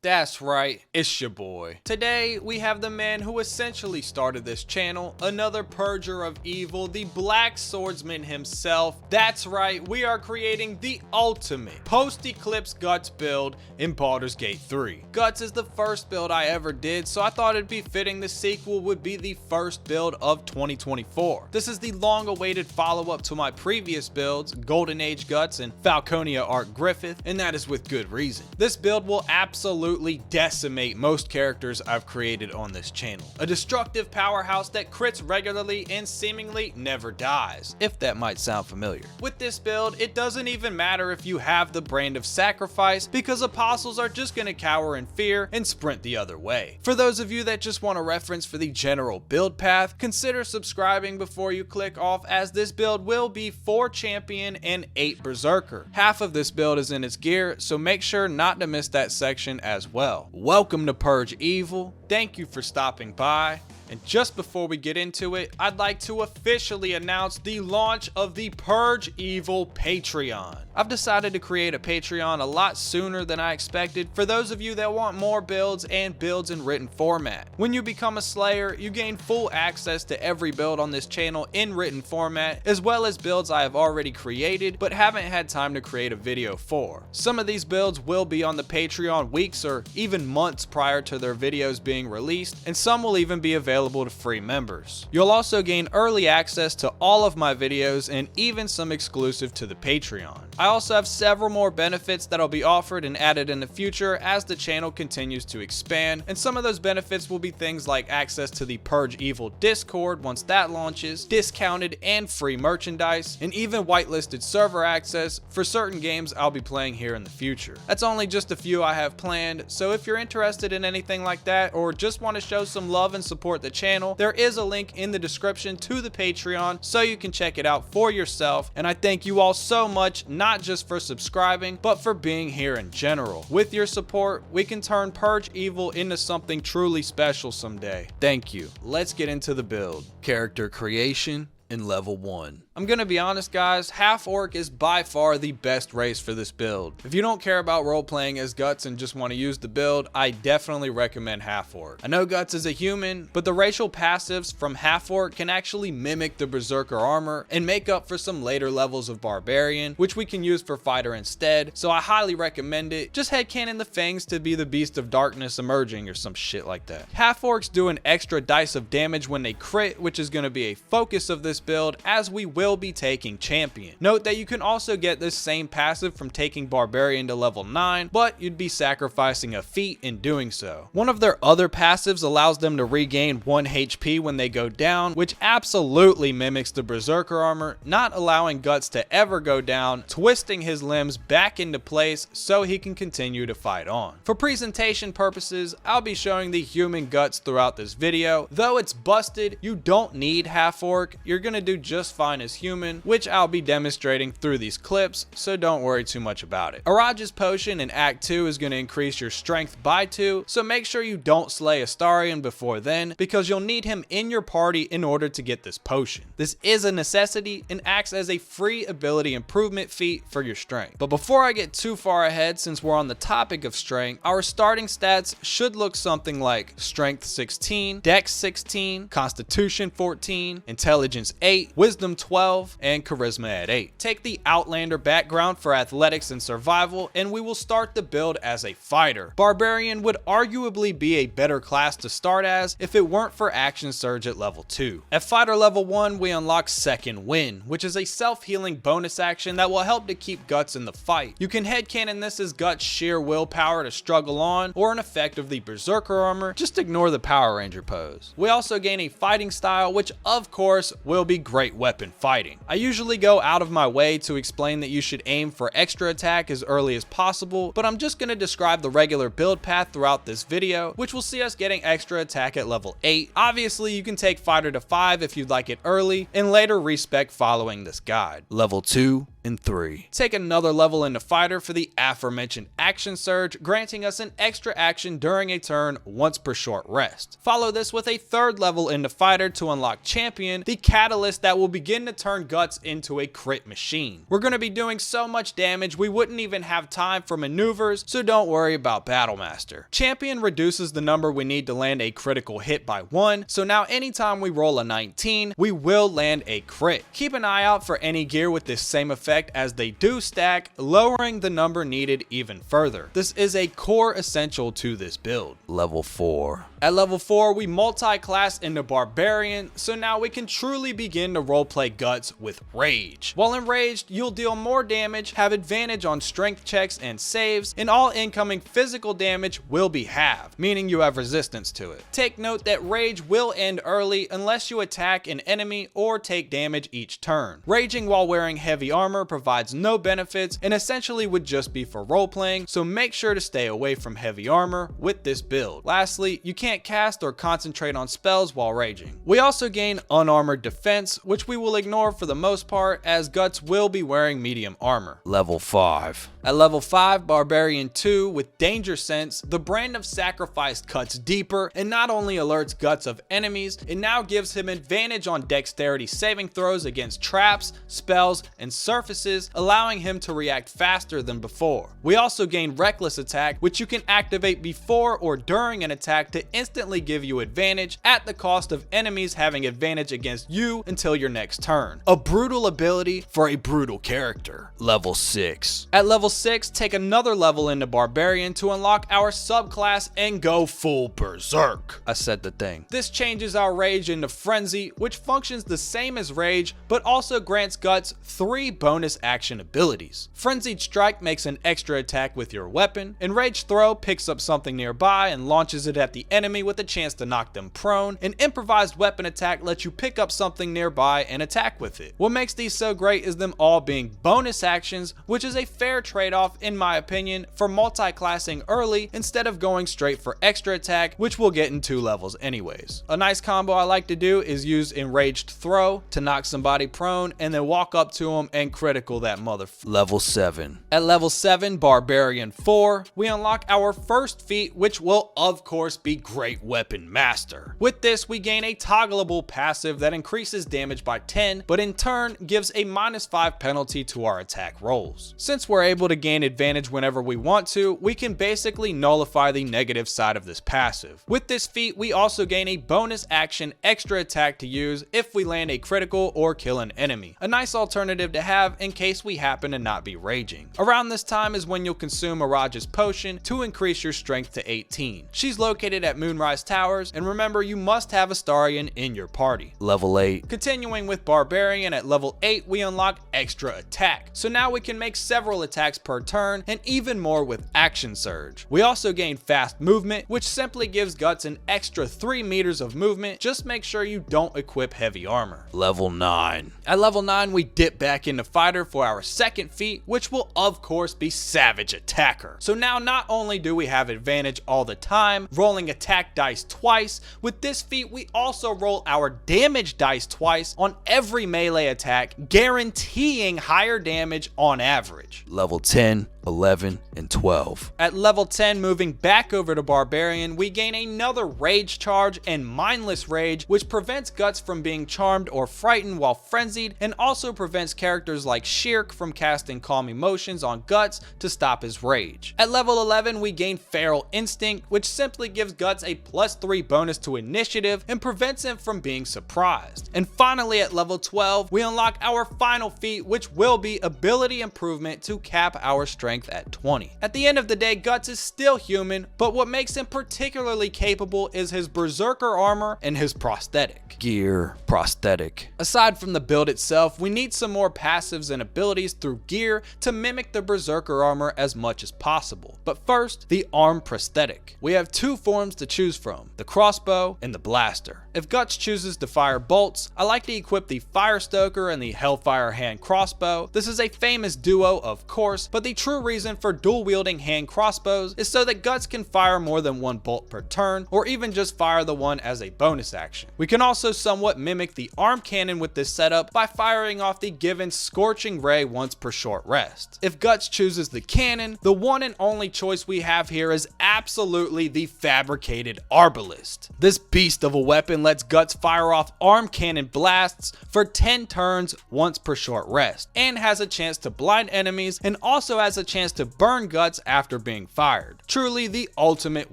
That's right, it's your boy. Today, we have the man who essentially started this channel, another purger of evil, the Black Swordsman himself. That's right, we are creating the ultimate Post-Eclipse Guts build in Baldur's Gate 3. Guts is the first build I ever did, so I thought it'd be fitting the sequel would be the first build of 2024. This is the long-awaited follow-up to my previous builds, Golden Age Guts and Falconia Arc Griffith, and that is with good reason. This build will absolutely decimate most characters I've created on this channel. A destructive powerhouse that crits regularly and seemingly never dies, if that might sound familiar. With this build, it doesn't even matter if you have the brand of sacrifice, because apostles are just gonna cower in fear and sprint the other way. For those of you that just want a reference for the general build path, consider subscribing before you click off, as this build will be 4 champion and 8 berserker. Half of this build is in its gear, so make sure not to miss that section as well. Welcome to Purge Evil. Thank you for stopping by. And just before we get into it, I'd like to officially announce the launch of the Purge Evil Patreon. I've decided to create a Patreon a lot sooner than I expected for those of you that want more builds and builds in written format. When you become a Slayer, you gain full access to every build on this channel in written format, as well as builds I have already created but haven't had time to create a video for. Some of these builds will be on the Patreon weeks or even months prior to their videos being released, and some will even be available to free members. You'll also gain early access to all of my videos and even some exclusive to the Patreon. I also have several more benefits that'll be offered and added in the future as the channel continues to expand, and some of those benefits will be things like access to the Purge Evil Discord once that launches, discounted and free merchandise, and even whitelisted server access for certain games I'll be playing here in the future. That's only just a few I have planned, so if you're interested in anything like that or just want to show some love and support the channel, there is a link in the description to the Patreon so you can check it out for yourself. And I thank you all so much, not just for subscribing, but for being here in general. With your support, we can turn Purge Evil into something truly special someday. Thank you. Let's get into the build. Character creation in level 1. I'm gonna be honest guys, Half Orc is by far the best race for this build. If you don't care about role playing as Guts and just want to use the build, I definitely recommend Half Orc. I know Guts is a human, but the racial passives from Half Orc can actually mimic the Berserker Armor and make up for some later levels of Barbarian, which we can use for Fighter instead, so I highly recommend it. Just headcanon the Fangs to be the Beast of Darkness emerging or some shit like that. Half Orcs do an extra dice of damage when they crit, which is gonna be a focus of this build, as we will be taking champion. Note that you can also get this same passive from taking Barbarian to level 9, but you'd be sacrificing a feat in doing so. One of their other passives allows them to regain 1 HP when they go down, which absolutely mimics the Berserker Armor, not allowing Guts to ever go down, twisting his limbs back into place so he can continue to fight on. For presentation purposes, I'll be showing the human Guts throughout this video. Though it's busted, you don't need Half Orc. You're gonna do just fine as human, which I'll be demonstrating through these clips, so don't worry too much about it. Araja's potion in Act 2 is going to increase your strength by 2, so make sure you don't slay Astarion before then, because you'll need him in your party in order to get this potion. This is a necessity and acts as a free ability improvement feat for your strength. But before I get too far ahead, since we're on the topic of strength, our starting stats should look something like Strength 16, Dex 16, Constitution 14, Intelligence 8, Wisdom 12, and Charisma at 8. Take the Outlander background for athletics and survival, and we will start the build as a fighter. Barbarian would arguably be a better class to start as if it weren't for Action Surge at level 2. At fighter level 1, we unlock Second Wind, which is a self-healing bonus action that will help to keep Guts in the fight. You can headcanon this as Guts' sheer willpower to struggle on, or an effect of the Berserker Armor. Just ignore the Power Ranger pose. We also gain a fighting style, which of course will be great weapon fighting. I usually go out of my way to explain that you should aim for extra attack as early as possible, but I'm just going to describe the regular build path throughout this video, which will see us getting extra attack at level 8. Obviously, you can take fighter to 5 if you'd like it early, and later respec following this guide. Level 2, and 3. Take another level into fighter for the aforementioned action surge, granting us an extra action during a turn once per short rest. Follow this with a third level into fighter to unlock champion, the catalyst that will begin to turn Guts into a crit machine. We're going to be doing so much damage we wouldn't even have time for maneuvers, so don't worry about Battlemaster. Champion reduces the number we need to land a critical hit by 1, so now anytime we roll a 19, we will land a crit. Keep an eye out for any gear with this same effect as they do stack, lowering the number needed even further. This is a core essential to this build. Level 4. At level 4, we multi-class into Barbarian, so now we can truly begin to roleplay Guts with Rage. While enraged, you'll deal more damage, have advantage on strength checks and saves, and all incoming physical damage will be halved, meaning you have resistance to it. Take note that Rage will end early unless you attack an enemy or take damage each turn. Raging while wearing heavy armor provides no benefits and essentially would just be for roleplaying, so make sure to stay away from heavy armor with this build. Lastly, you can't cast or concentrate on spells while raging. We also gain unarmored defense, which we will ignore for the most part as Guts will be wearing medium armor. Level 5. At level 5, Barbarian 2 with Danger Sense, the brand of sacrifice cuts deeper and not only alerts Guts of enemies, it now gives him advantage on dexterity saving throws against traps, spells, and surfaces, allowing him to react faster than before. We also gain Reckless Attack, which you can activate before or during an attack to instantly give you advantage at the cost of enemies having advantage against you until your next turn. A brutal ability for a brutal character. Level 6. At level 6, take another level into Barbarian to unlock our subclass and go full Berserk. I said the thing. This changes our Rage into Frenzy, which functions the same as Rage, but also grants Guts 3 bonus action abilities. Frenzied Strike makes an extra attack with your weapon, and Rage Throw picks up something nearby and launches it at the enemy with a chance to knock them prone. An Improvised Weapon Attack lets you pick up something nearby and attack with it. What makes these so great is them all being bonus actions, which is a fair trade-off in my opinion for multi-classing early instead of going straight for extra attack, which we'll get in 2 levels anyways. A nice combo I like to do is use Enraged Throw to knock somebody prone and then walk up to them and critical that Level 7. At level 7, Barbarian 4, we unlock our first feat, which will of course be Great Weapon Master. With this, we gain a toggleable passive that increases damage by 10, but in turn gives a -5 penalty to our attack rolls. Since we're able to gain advantage whenever we want to, we can basically nullify the negative side of this passive. With this feat, we also gain a bonus action extra attack to use if we land a critical or kill an enemy. A nice alternative to have in case we happen to not be raging. Around this time is when you'll consume Mirage's potion to increase your strength to 18. She's located at Moonrise Towers, and remember you must have Astarion in your party. Level 8. Continuing with Barbarian, at level 8 we unlock extra attack. So now we can make several attacks per turn and even more with action surge. We also gain fast movement, which simply gives Guts an extra 3 meters of movement. Just make sure you don't equip heavy armor. Level 9. At level 9 we dip back into fighter for our second feat, which will of course be Savage Attacker. So now not only do we have advantage all the time, rolling attack dice twice, with this feat we also roll our damage dice twice on every melee attack, guaranteeing higher damage on average. Level 10, 11, and 12. At level 10, moving back over to Barbarian, we gain another Rage Charge and Mindless Rage, which prevents Guts from being charmed or frightened while frenzied, and also prevents characters like Shirk from casting Calm Emotions on Guts to stop his rage. At level 11, we gain Feral Instinct, which simply gives Guts a +3 bonus to initiative and prevents him from being surprised. And finally, at level 12, we unlock our final feat, which will be Ability Improvement to cap our strength at 20. At the end of the day, Guts is still human, but what makes him particularly capable is his Berserker Armor and his Prosthetic. Gear. Prosthetic. Aside from the build itself, we need some more passives and abilities through gear to mimic the Berserker Armor as much as possible. But first, the Arm Prosthetic. We have 2 forms to choose from, the Crossbow and the Blaster. If Guts chooses to fire bolts, I like to equip the Firestoker and the Hellfire Hand Crossbow. This is a famous duo, of course, but the true reason for dual wielding hand crossbows is so that Guts can fire more than one bolt per turn, or even just fire the one as a bonus action. We can also somewhat mimic the arm cannon with this setup by firing off the given Scorching Ray once per short rest. If Guts chooses the cannon, the one and only choice we have here is absolutely the fabricated Arbalist. This beast of a weapon lets Guts fire off arm cannon blasts for 10 turns once per short rest, and has a chance to blind enemies, and also has a chance to burn Guts after being fired. Truly the ultimate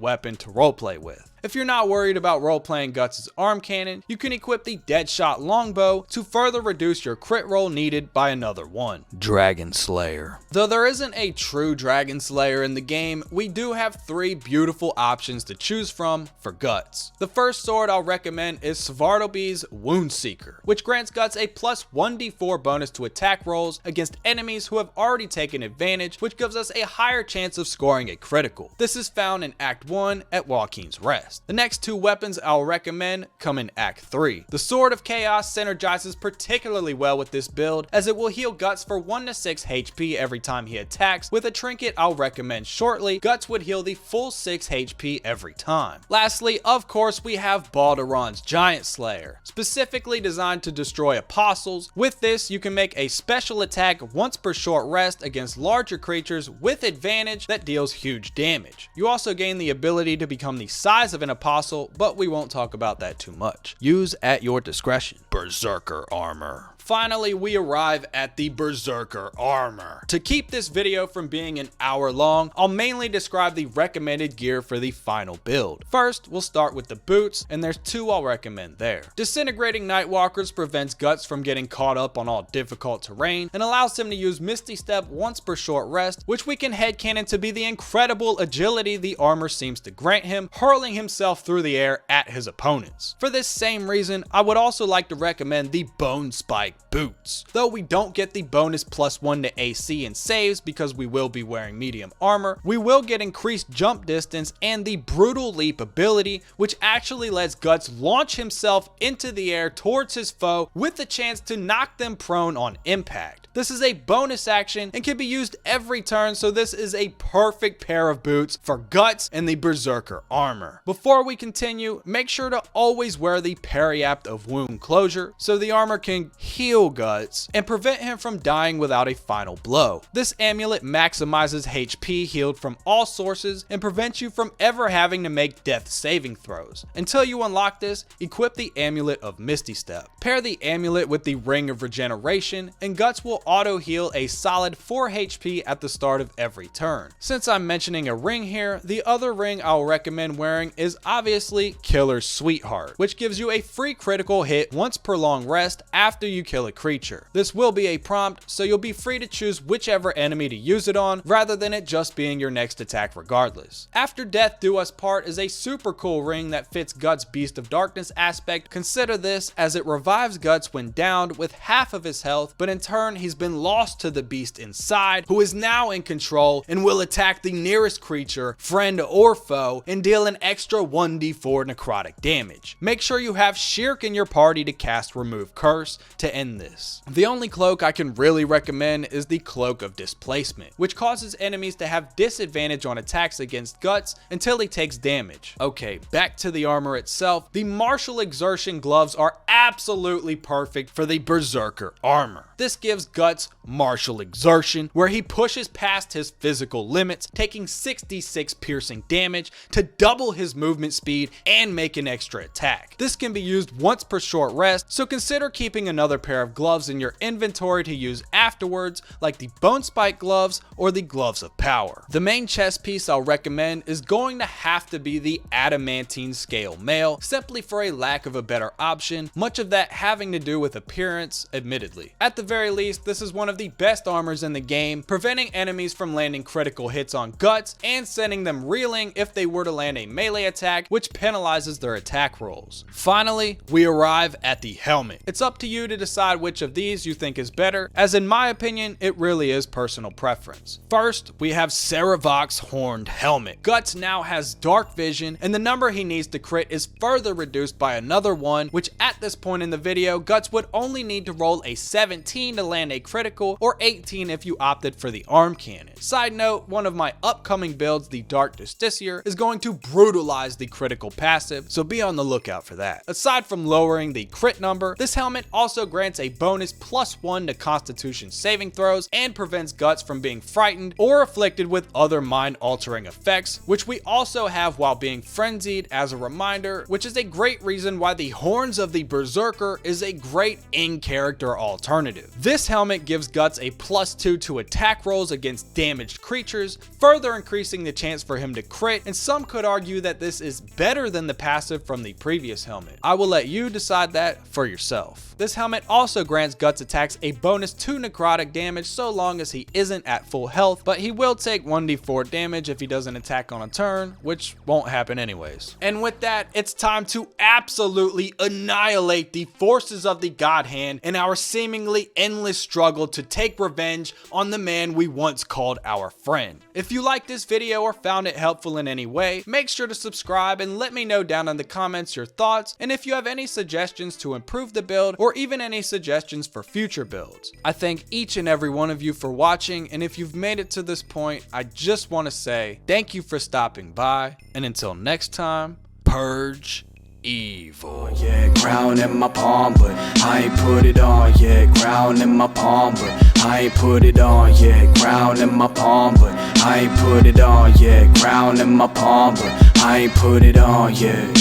weapon to roleplay with. If you're not worried about roleplaying Guts' arm cannon, you can equip the Deadshot Longbow to further reduce your crit roll needed by another one. Dragonslayer. Though there isn't a true Dragonslayer in the game, we do have 3 beautiful options to choose from for Guts. The first sword I'll recommend is Svartalby's Woundseeker, which grants Guts a plus 1d4 bonus to attack rolls against enemies who have already taken advantage, which gives us a higher chance of scoring a critical. This is found in Act 1 at Joaquin's Rest. The next 2 weapons I'll recommend come in Act 3. The Sword of Chaos synergizes particularly well with this build, as it will heal Guts for 1 to 6 HP every time he attacks. With a trinket I'll recommend shortly, Guts would heal the full 6 HP every time. Lastly, of course, we have Baldur's Giant Slayer, specifically designed to destroy apostles. With this, you can make a special attack once per short rest against larger creatures with advantage that deals huge damage. You also gain the ability to become the size of an apostle, but we won't talk about that too much. Use at your discretion. Berserker Armor. Finally, we arrive at the Berserker Armor. To keep this video from being an hour long, I'll mainly describe the recommended gear for the final build. First, we'll start with the boots, and there's 2 I'll recommend there. Disintegrating Nightwalkers prevents Guts from getting caught up on all difficult terrain, and allows him to use Misty Step once per short rest, which we can headcanon to be the incredible agility the armor seems to grant him, hurling himself through the air at his opponents. For this same reason, I would also like to recommend the Bone Spike boots. Though we don't get the bonus +1 to AC and saves because we will be wearing medium armor, we will get increased jump distance and the Brutal Leap ability, which actually lets Guts launch himself into the air towards his foe with the chance to knock them prone on impact. This is a bonus action and can be used every turn, so this is a perfect pair of boots for Guts and the Berserker Armor. Before we continue, make sure to always wear the Periapt of Wound Closure so the armor can heal Guts and prevent him from dying without a final blow. This amulet maximizes HP healed from all sources and prevents you from ever having to make death saving throws. Until you unlock this, equip the Amulet of Misty Step. Pair the amulet with the Ring of Regeneration, and Guts will auto heal a solid 4 HP at the start of every turn. Since I'm mentioning a ring here, the other ring I'll recommend wearing is obviously Killer's Sweetheart, which gives you a free critical hit once per long rest after you kill a creature. This will be a prompt, so you'll be free to choose whichever enemy to use it on, rather than it just being your next attack regardless. After Death Do Us Part is a super cool ring that fits Guts' Beast of Darkness aspect. Consider this as it revives Guts when downed with half of his health, but in turn he's been lost to the beast inside, who is now in control and will attack the nearest creature, friend or foe, and deal an extra 1d4 necrotic damage. Make sure you have Shirk in your party to cast Remove Curse to end this. The only cloak I can really recommend is the Cloak of Displacement, which causes enemies to have disadvantage on attacks against Guts until he takes damage. Okay, back to the armor itself. The Martial Exertion gloves are absolutely perfect for the Berserker Armor. This gives Guts Martial Exertion, where he pushes past his physical limits, taking 66 piercing damage to double his movement speed and make an extra attack. This can be used once per short rest, so consider keeping another pair of gloves in your inventory to use afterwards, like the Bone Spike gloves or the Gloves of Power. The main chest piece I'll recommend is going to have to be the Adamantine Scale Mail, simply for a lack of a better option, much of that having to do with appearance, admittedly. At the very least, this is one of the best armors in the game, preventing enemies from landing critical hits on Guts and sending them reeling if they were to land a melee attack, which penalizes their attack rolls. Finally, we arrive at the helmet. It's up to you to decide which of these you think is better, as in my opinion, it really is personal preference. First, we have Saravok's Horned Helmet. Guts now has dark vision, and the number he needs to crit is further reduced by another 1, which at this point in the video, Guts would only need to roll a 17 to land a critical, critical, or 18 if you opted for the arm cannon. Side note, one of my upcoming builds, the Dark Justiciar, is going to brutalize the critical passive, so be on the lookout for that. Aside from lowering the crit number, this helmet also grants a bonus +1 to Constitution saving throws and prevents Guts from being frightened or afflicted with other mind-altering effects, which we also have while being frenzied as a reminder, which is a great reason why the Horns of the Berserker is a great in-character alternative. This helmet gives Guts a +2 to attack rolls against damaged creatures, further increasing the chance for him to crit, and some could argue that this is better than the passive from the previous helmet. I will let you decide that for yourself. This helmet also grants Guts attacks a bonus 2 necrotic damage so long as he isn't at full health, but he will take 1d4 damage if he doesn't attack on a turn, which won't happen anyways. And with that, it's time to absolutely annihilate the forces of the God Hand in our seemingly endless struggle to take revenge on the man we once called our friend. If you liked this video or found it helpful in any way, make sure to subscribe and let me know down in the comments your thoughts, and if you have any suggestions to improve the build or even any suggestions for future builds. I thank each and every one of you for watching, and if you've made it to this point, I just want to say thank you for stopping by, and until next time, purge evil. Yeah, crown in my palm, but I ain't put it on. Yeah, crown in my palm, but I ain't put it on. Yeah, crown in my palm, but I ain't put it on. Yeah, crown in my palm, but I ain't put it on. Yeah.